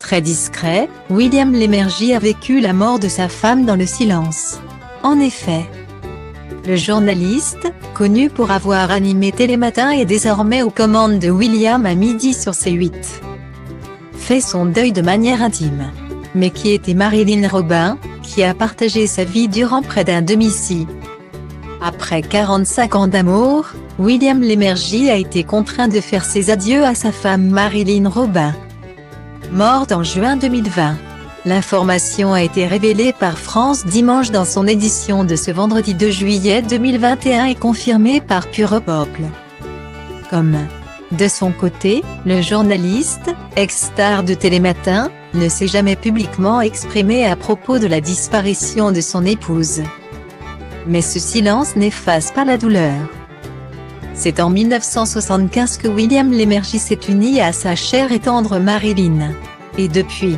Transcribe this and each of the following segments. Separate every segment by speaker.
Speaker 1: Très discret, William Lémergie a vécu la mort de sa femme dans le silence. En effet, le journaliste, connu pour avoir animé Télématin et désormais aux commandes de William à midi sur C8, fait son deuil de manière intime. Mais qui était Marilyn Robin, qui a partagé sa vie durant près d'un demi-siècle? Après 45 ans d'amour, William Lémergie a été contraint de faire ses adieux à sa femme Marilyn Robin, morte en juin 2020. L'information a été révélée par France Dimanche dans son édition de ce vendredi 2 juillet 2021 et confirmée par Pure Peuple. De son côté, le journaliste, ex-star de Télématin, ne s'est jamais publiquement exprimé à propos de la disparition de son épouse. Mais ce silence n'efface pas la douleur. C'est en 1975 que William Lémergie s'est uni à sa chère et tendre Marilyn. Et depuis,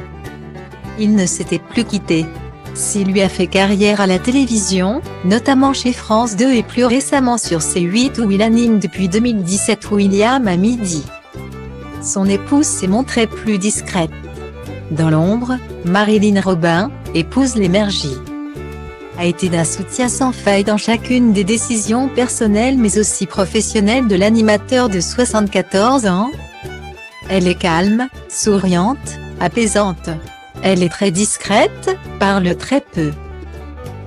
Speaker 1: il ne s'était plus quitté. S'il lui a fait carrière à la télévision, notamment chez France 2 et plus récemment sur C8 où il anime depuis 2017 William à midi, son épouse s'est montrée plus discrète. Dans l'ombre, Marilyn Robin, épouse Lémergie, a été d'un soutien sans faille dans chacune des décisions personnelles mais aussi professionnelles de l'animateur de 74 ans. Elle est calme, souriante, apaisante. Elle est très discrète, parle très peu,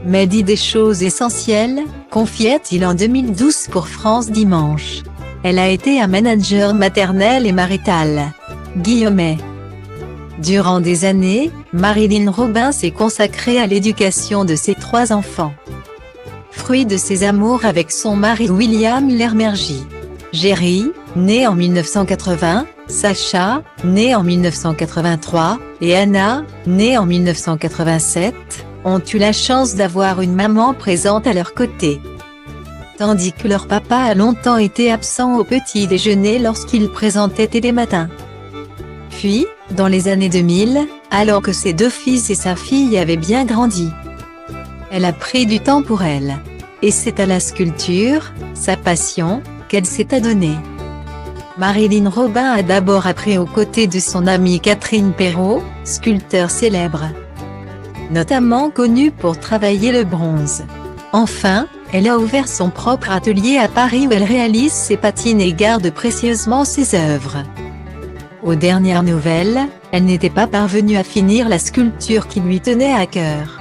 Speaker 1: mais dit des choses essentielles, confiait-il en 2012 pour France Dimanche. Elle a été un manager maternel et marital. Durant des années, Marilyn Robin s'est consacrée à l'éducation de ses 3 enfants, fruit de ses amours avec son mari William Lémergie. Jerry, né en 1980, Sacha, né en 1983, et Anna, née en 1987, ont eu la chance d'avoir une maman présente à leur côté. Tandis que leur papa a longtemps été absent au petit déjeuner lorsqu'il présentait Télématin. Puis, dans les années 2000, alors que ses 2 fils et sa fille avaient bien grandi, elle a pris du temps pour elle. Et c'est à la sculpture, sa passion, qu'elle s'est adonnée. Marilyn Robin a d'abord appris aux côtés de son amie Catherine Perrault, sculpteur célèbre, notamment connue pour travailler le bronze. Enfin, elle a ouvert son propre atelier à Paris où elle réalise ses patines et garde précieusement ses œuvres. Aux dernières nouvelles, elle n'était pas parvenue à finir la sculpture qui lui tenait à cœur,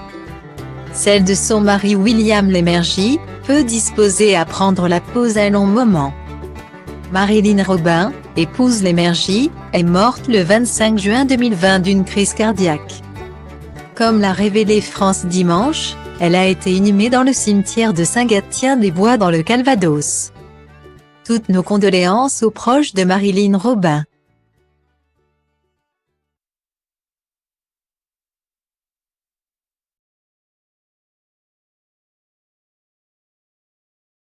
Speaker 1: celle de son mari William Lémergie, peu disposé à prendre la pause un long moment. Marilyn Robin, épouse Lémergie, est morte le 25 juin 2020 d'une crise cardiaque. Comme l'a révélé France Dimanche, elle a été inhumée dans le cimetière de Saint-Gatien-des-Bois dans le Calvados. Toutes nos condoléances aux proches de Marilyn Robin.